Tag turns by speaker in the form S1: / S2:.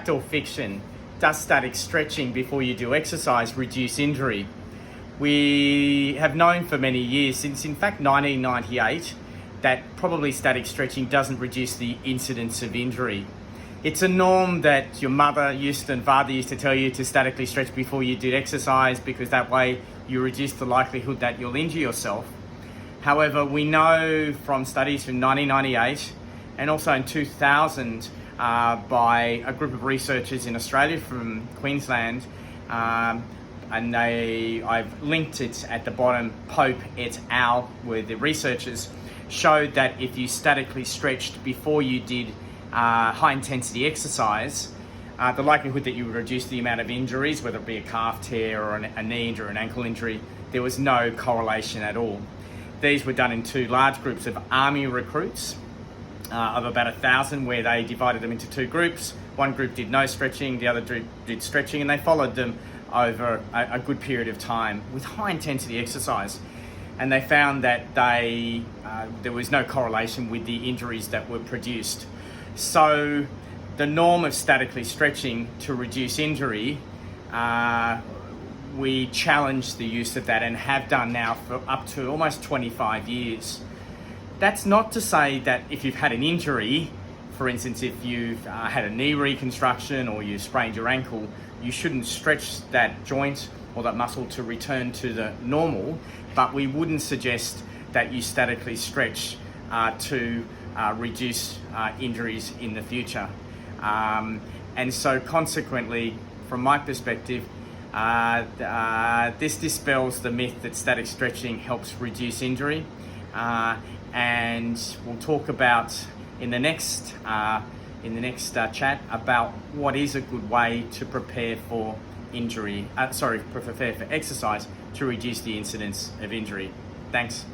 S1: Fact or fiction, does static stretching before you do exercise reduce injury? We have known for many years, since in fact 1998, that probably static stretching doesn't reduce the incidence of injury. It's a norm that your mother and father used to tell you to statically stretch before you did exercise, because that way you reduce the likelihood that you'll injure yourself. However, we know from studies from 1998 and also in 2000 by a group of researchers in Australia from Queensland, and I've linked it at the bottom, Pope et al., where the researchers showed that if you statically stretched before you did high intensity exercise, the likelihood that you would reduce the amount of injuries, whether it be a calf tear or a knee injury or an ankle injury, there was no correlation at all. These were done in two large groups of army recruits of about 1,000, where they divided them into two groups. One group did no stretching, the other group did stretching, and they followed them over a good period of time with high intensity exercise. And they found that there was no correlation with the injuries that were produced. So the norm of statically stretching to reduce injury, we challenge the use of that and have done now for up to almost 25 years. That's not to say that if you've had an injury, for instance, if you've had a knee reconstruction or you sprained your ankle, you shouldn't stretch that joint or that muscle to return to the normal, but we wouldn't suggest that you statically stretch to reduce injuries in the future. And so consequently, from my perspective, this dispels the myth that static stretching helps reduce injury. And we'll talk about in the next chat about what is a good way to prepare for prepare for exercise to reduce the incidence of injury. Thanks.